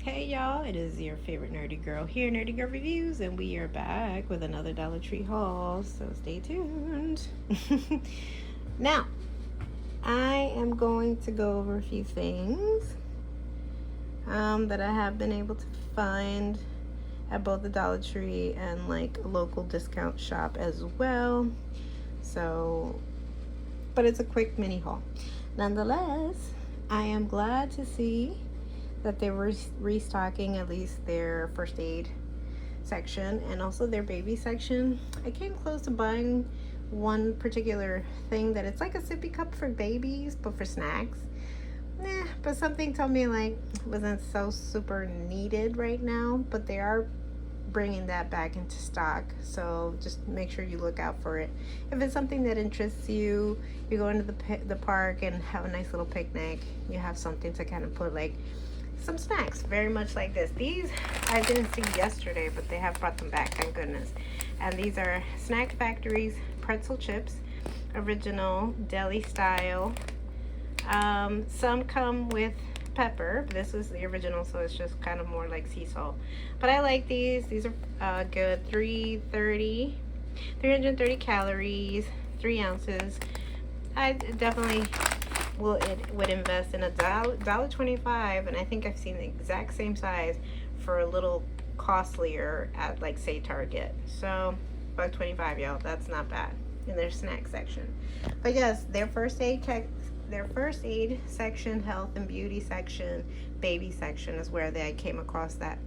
Hey y'all, it is your favorite nerdy girl here, Nerdy Girl Reviews, and we are back with another Dollar Tree haul, so stay tuned. Now, I am going to go over a few things that I have been able to find at both the Dollar Tree and like a local discount shop as well. So, but it's a quick mini haul. Nonetheless, I am glad to see that they were restocking at least their first aid section and also their baby section. I came close to buying one particular thing that it's like a sippy cup for babies, but for snacks. But something told me like it wasn't so super needed right now, but they are bringing that back into stock, so just make sure you look out for it. If it's something that interests you, you go into the park and have a nice little picnic, you have something to kind of put like some snacks, very much like this. These I didn't see yesterday, but they have brought them back, thank goodness. And these are Snack Factory's pretzel chips, original deli style. Some come with pepper. This is the original, so it's just kind of more like sea salt. But I like these. These are good. 330 calories, 3 ounces. I definitely would invest in $1.25, and I think I've seen the exact same size for a little costlier at like say Target. So $1.25, y'all, that's not bad in their snack section. But yes, their first aid section, health and beauty section, baby section is where I came across that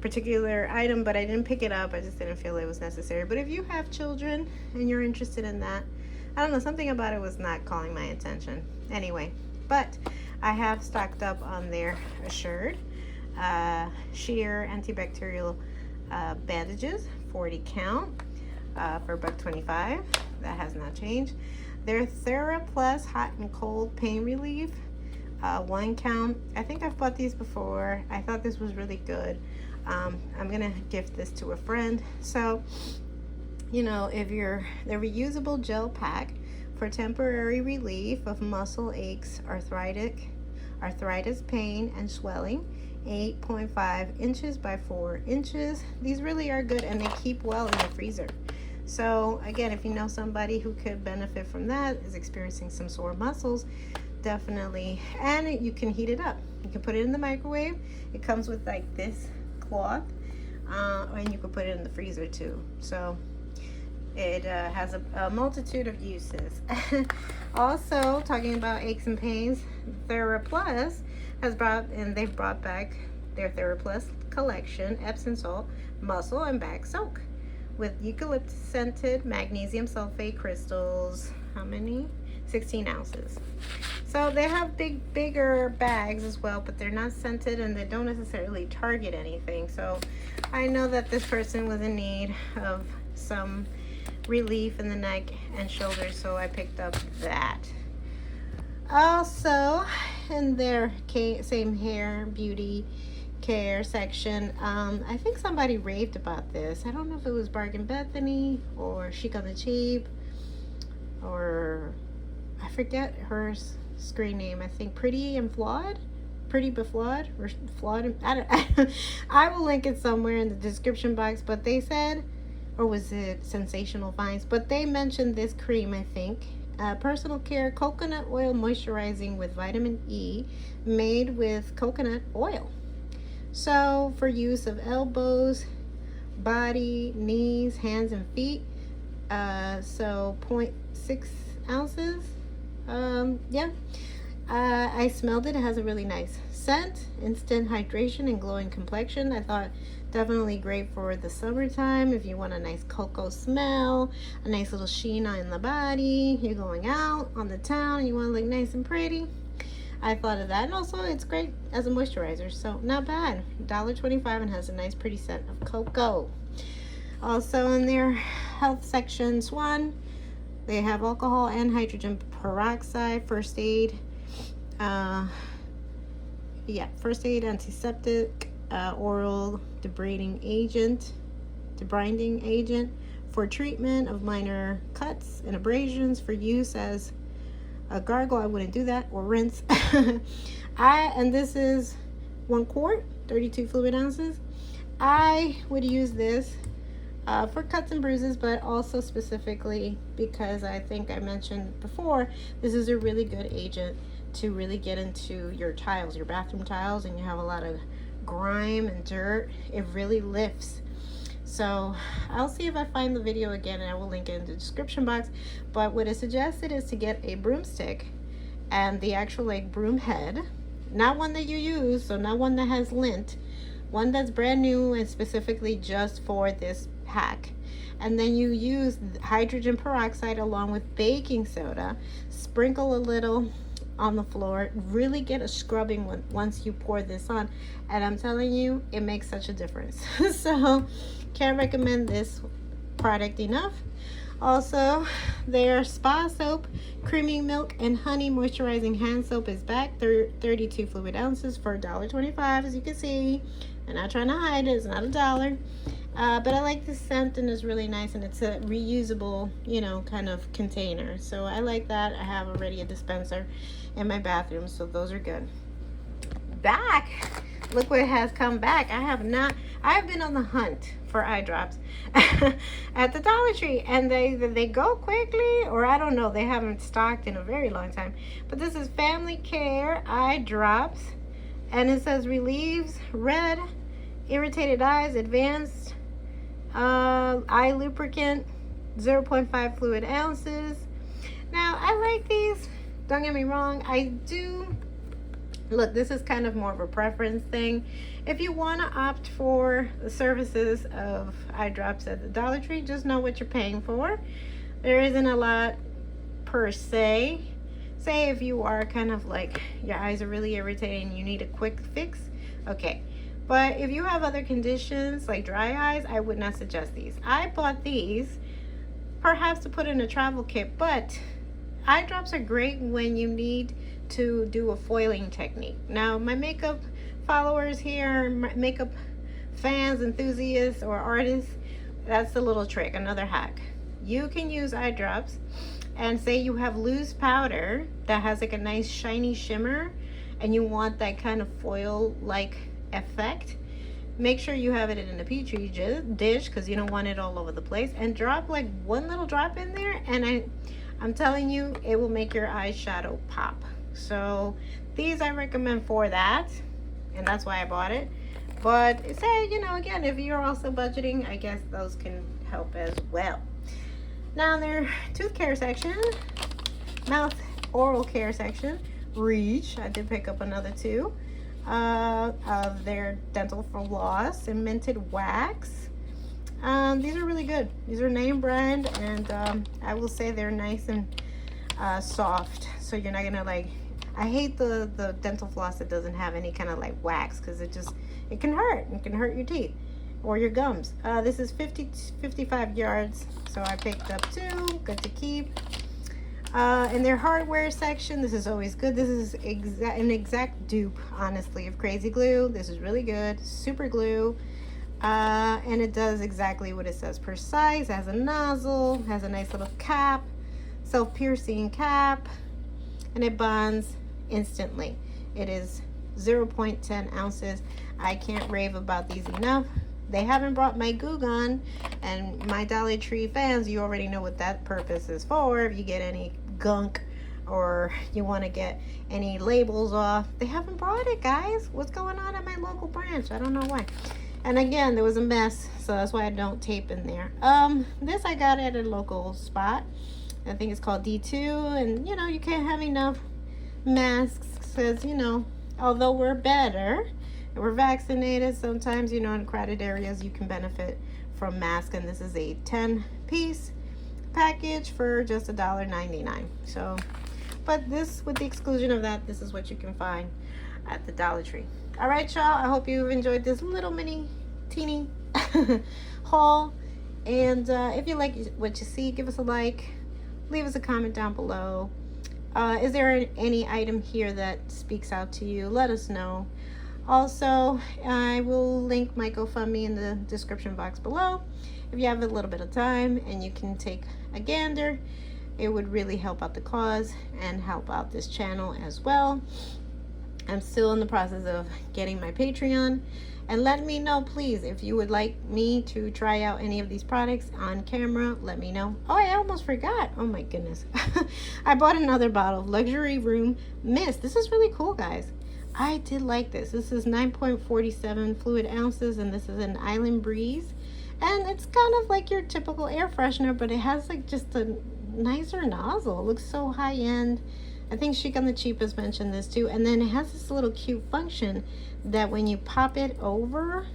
particular item, but I didn't pick it up. I just didn't feel it was necessary. But if you have children and you're interested in that, I don't know, something about it was not calling my attention. Anyway, but I have stocked up on their Assured sheer antibacterial bandages, 40 count, for $1.25. That has not changed. Their TheraPlus hot and cold pain relief, 1 count. I think I've bought these before. I thought this was really good. I'm gonna gift this to a friend. So, you know, if the reusable gel pack for temporary relief of muscle aches, arthritis, pain, and swelling, 8.5 inches by 4 inches. These really are good, and they keep well in the freezer. So again, if you know somebody who could benefit from that, is experiencing some sore muscles, definitely. And you can heat it up. You can put it in the microwave. It comes with like this cloth, and you can put it in the freezer too. So it has a multitude of uses. Also, talking about aches and pains, TheraPlus they've brought back their TheraPlus collection, Epsom salt, muscle and back soak, with eucalyptus scented magnesium sulfate crystals. How many? 16 ounces. So they have bigger bags as well, but they're not scented and they don't necessarily target anything. So I know that this person was in need of some relief in the neck and shoulders, so I picked up that. Also, in their same hair beauty care section, I think somebody raved about this. I don't know if it was Bargain Bethany or Chic on the Cheap, or I forget her screen name. I think Pretty Beflawed, or Flawed. I will link it somewhere in the description box. But they said, or was it Sensational Finds? But they mentioned this cream, I think. Personal care coconut oil moisturizing with vitamin E, made with coconut oil. So for use of elbows, body, knees, hands, and feet. So 0.6 ounces. Yeah. I smelled it. It has a really nice scent, instant hydration, and glowing complexion. I thought definitely great for the summertime. If you want a nice cocoa smell, a nice little sheen on the body, you're going out on the town and you want to look nice and pretty, I thought of that. And also it's great as a moisturizer, so not bad. $1.25 and has a nice pretty scent of cocoa. Also in their health section, Swan, they have alcohol and hydrogen peroxide first aid. First aid antiseptic, oral debriding agent for treatment of minor cuts and abrasions, for use as a gargle. I wouldn't do that, or rinse. And this is 1 quart, 32 fluid ounces. I would use this for cuts and bruises, but also specifically because I think I mentioned before, this is a really good agent to really get into your tiles, your bathroom tiles, and you have a lot of grime and dirt. It really lifts. So I'll see if I find the video again, and I will link it in the description box. But what I suggested is to get a broomstick and the actual like broom head, not one that you use, so not one that has lint, one that's brand new and specifically just for this pack. And then you use hydrogen peroxide along with baking soda, sprinkle a little on the floor, really get a scrubbing once you pour this on, and I'm telling you, it makes such a difference. So can't recommend this product enough. Also, their spa soap, creamy milk and honey moisturizing hand soap is back. 32 fluid ounces for $1.25, as you can see. I'm not trying to hide it, it's not $1. But I like the scent, and it's really nice, and it's a reusable, you know, kind of container. So I like that. I have already a dispenser in my bathroom, so those are good. Back, look what has come back. I've been on the hunt for eye drops at the Dollar Tree, and they go quickly, or I don't know, they haven't stocked in a very long time. But this is Family Care eye drops, and it says relieves red, irritated eyes, advanced eye lubricant, 0.5 fluid ounces. Now I like these, don't get me wrong, I do. Look, this is kind of more of a preference thing. If you want to opt for the services of eye drops at the Dollar Tree, just know what you're paying for. There isn't a lot per se. Say if you are kind of like your eyes are really irritating, you need a quick fix, okay. But if you have other conditions like dry eyes, I would not suggest these. I bought these perhaps to put in a travel kit, but eye drops are great when you need to do a foiling technique. Now, my makeup followers here, makeup fans, enthusiasts, or artists, that's the little trick, another hack. You can use eye drops, and say you have loose powder that has like a nice shiny shimmer, and you want that kind of foil-like effect. Make sure you have it in a petri dish, because you don't want it all over the place, and drop like one little drop in there, and I'm telling you, it will make your eyeshadow pop. So these I recommend for that, and that's why I bought it. But say, you know, again, if you're also budgeting, I guess those can help as well. Now their tooth care section, mouth oral care section, Reach, I did pick up another two of their dental floss and minted wax. These are really good. These are name brand, and I will say they're nice and soft, so you're not gonna like, I hate the dental floss that doesn't have any kind of like wax, because it can hurt. It can hurt your teeth or your gums. This is 55 yards, so I picked up two. Good to keep. In their hardware section, this is always good. This is an exact dupe, honestly, of Crazy Glue. This is really good. Super glue. And it does exactly what it says. Precise, has a nozzle, has a nice little cap, self-piercing cap, and it bonds instantly. It is 0.10 ounces. I can't rave about these enough. They haven't brought my Goo Gun, and my Dollar Tree fans, you already know what that purpose is for. If you get any gunk or you want to get any labels off, they haven't brought it, guys. What's going on at my local branch? I don't know why. And again, there was a mess, so that's why I don't tape in there. This I got at a local spot. I think it's called D2, and you know, you can't have enough masks, because you know, although we're better and we're vaccinated, sometimes, you know, in crowded areas you can benefit from masks, and this is a 10-piece package for just $1.99. So, but this, with the exclusion of that, this is what you can find at the Dollar Tree. All right, y'all, I hope you've enjoyed this little mini teeny haul, and if you like what you see, give us a like, leave us a comment down below. Is there any item here that speaks out to you? Let us know. Also, I will link my GoFundMe in the description box below. If you have a little bit of time and you can take a gander, it would really help out the cause and help out this channel as well. I'm still in the process of getting my Patreon. And let me know, please, if you would like me to try out any of these products on camera. Let me know. Oh, I almost forgot. Oh my goodness. I bought another bottle of Luxury Room Mist. This is really cool, guys. I did like this. This is 9.47 fluid ounces, and this is an Island Breeze. And it's kind of like your typical air freshener, but it has like just a nicer nozzle. It looks so high end. I think Chic on the Cheap has mentioned this too. And then it has this little cute function that when you pop it over,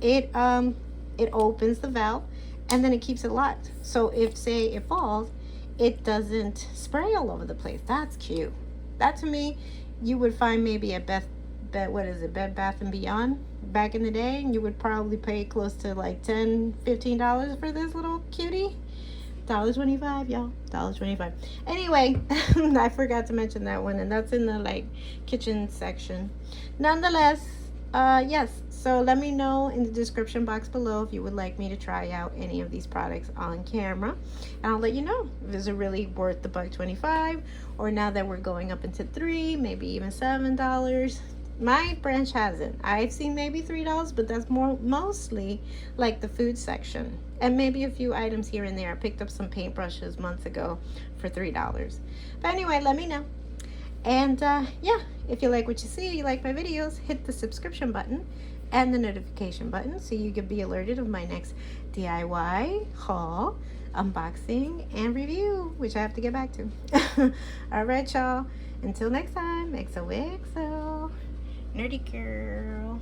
it opens the valve and then it keeps it locked. So if, say, it falls, it doesn't spray all over the place. That's cute. That, to me, you would find maybe at Bed Bath and Beyond back in the day, and you would probably pay close to like $10-15 for this little cutie. $1.25, y'all. $1.25. Anyway, I forgot to mention that one, and that's in the like kitchen section. Nonetheless, yes. So let me know in the description box below if you would like me to try out any of these products on camera, and I'll let you know if it's really worth the $1.25, or now that we're going up into $3, maybe even $7. My branch hasn't. I've seen maybe $3, but that's mostly like the food section, and maybe a few items here and there. I picked up some paintbrushes months ago for $3. But anyway, let me know. And yeah, if you like what you see, you like my videos, hit the subscription button and the notification button so you can be alerted of my next DIY haul, unboxing, and review, which I have to get back to. All right, y'all. Until next time, XOXO. Nerdy girl.